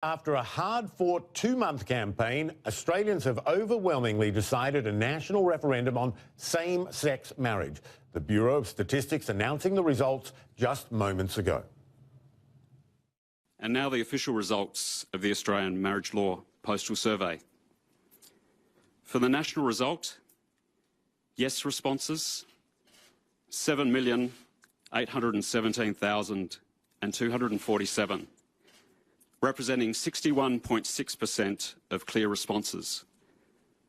After a hard-fought two-month campaign, Australians have overwhelmingly decided a national referendum on same-sex marriage. The Bureau of Statistics announcing the results just moments ago. And now the official results of the Australian Marriage Law Postal Survey. For the national result, yes responses, 7,817,247. representing 61.6% of clear responses.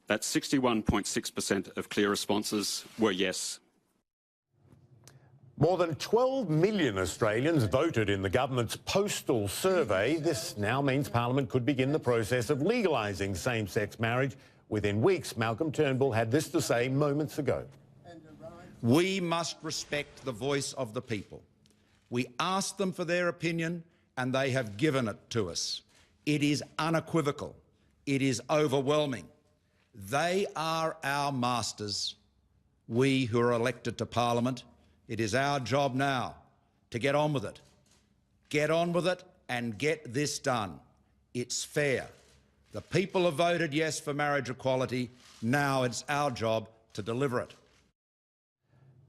That's 61.6% of clear responses were yes. More than 12 million Australians voted in the government's postal survey. This now means Parliament could begin the process of legalising same-sex marriage within weeks. Malcolm Turnbull had this to say moments ago. We must respect the voice of the people. We asked them for their opinion, and they have given it to us. It is unequivocal. It is overwhelming. They are our masters, we who are elected to Parliament. It is our job now to get on with it. Get on with it and get this done. It's fair. The people have voted yes for marriage equality. Now it's our job to deliver it.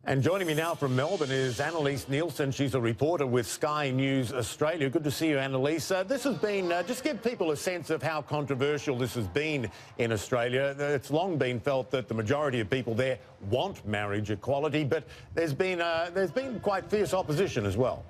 And joining me now from Melbourne is Annelise Nielsen. She's a reporter with Sky News Australia. Good to see you, Annelise. This has been, just give people a sense of how controversial this has been in Australia. It's long been felt that the majority of people there want marriage equality, but there's been quite fierce opposition as well.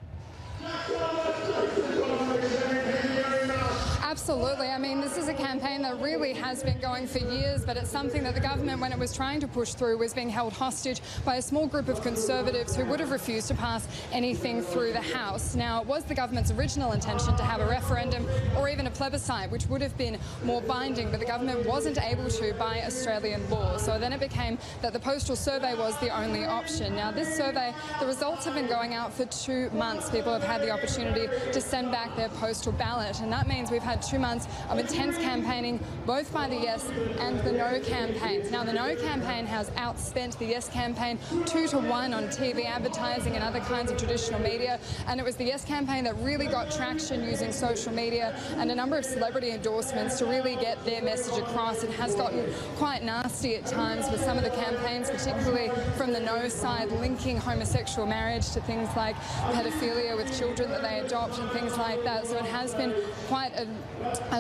Absolutely. I mean, this is a campaign that really has been going for years, but it's something that the government, when it was trying to push through, was being held hostage by a small group of Conservatives who would have refused to pass anything through the House. Now, it was the government's original intention to have a referendum or even a plebiscite, which would have been more binding, but the government wasn't able to by Australian law. So then it became that the postal survey was the only option. Now, this survey, the results have been going out for 2 months. People have had the opportunity to send back their postal ballot, and that means we've had 2 months of intense campaigning, both by the yes and the no campaigns. Now, the no campaign has outspent the yes campaign 2 to 1 on TV advertising and other kinds of traditional media, and it was the yes campaign that really got traction using social media and a number of celebrity endorsements to really get their message across. It has gotten quite nasty at times with some of the campaigns, particularly from the no side, linking homosexual marriage to things like pedophilia with children that they adopt and things like that. So it has been quite a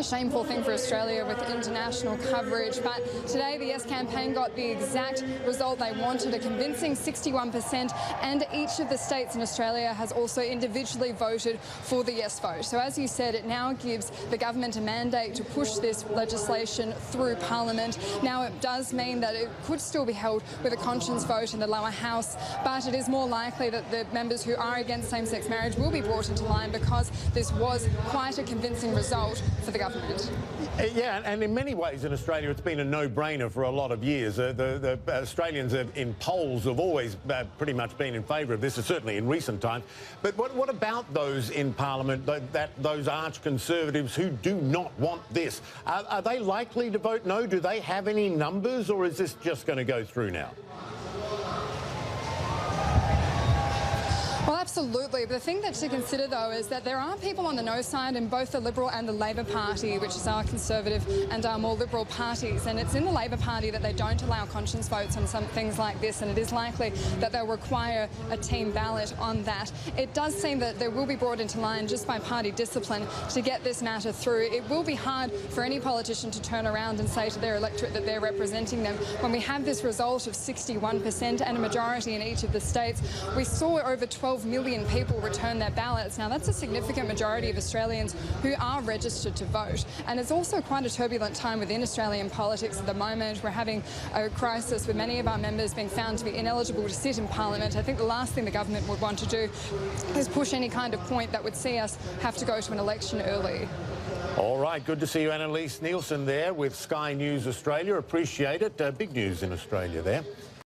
shameful thing for Australia with international coverage. But today the yes campaign got the exact result they wanted, a convincing 61%, and each of the states in Australia has also individually voted for the yes vote. So as you said, it now gives the government a mandate to push this legislation through Parliament. Now, it does mean that it could still be held with a conscience vote in the lower house, but it is more likely that the members who are against same-sex marriage will be brought into line because this was quite a convincing result for the government. Yeah, and in many ways in Australia it's been a no-brainer for a lot of years. The Australians in polls have always pretty much been in favour of this, certainly in recent times. But what about those in Parliament, those arch-conservatives who do not want this? Are they likely to vote no? Do they have any numbers, or is this just going to go through now? Well, absolutely. But the thing that to consider, though, is that there are people on the no side in both the Liberal and the Labor Party, which is our Conservative and our more Liberal parties. And it's in the Labor Party that they don't allow conscience votes on some things like this, and it is likely that they'll require a team ballot on that. It does seem that they will be brought into line just by party discipline to get this matter through. It will be hard for any politician to turn around and say to their electorate that they're representing them. When we have this result of 61% and a majority in each of the states, we saw over 12 million people return their ballots. Now, that's a significant majority of Australians who are registered to vote. And it's also quite a turbulent time within Australian politics at the moment. We're having a crisis with many of our members being found to be ineligible to sit in Parliament. I think the last thing the government would want to do is push any kind of point that would see us have to go to an election early. All right, good to see you, Annelise Nielsen, there with Sky News Australia. Appreciate it. Big news in Australia there.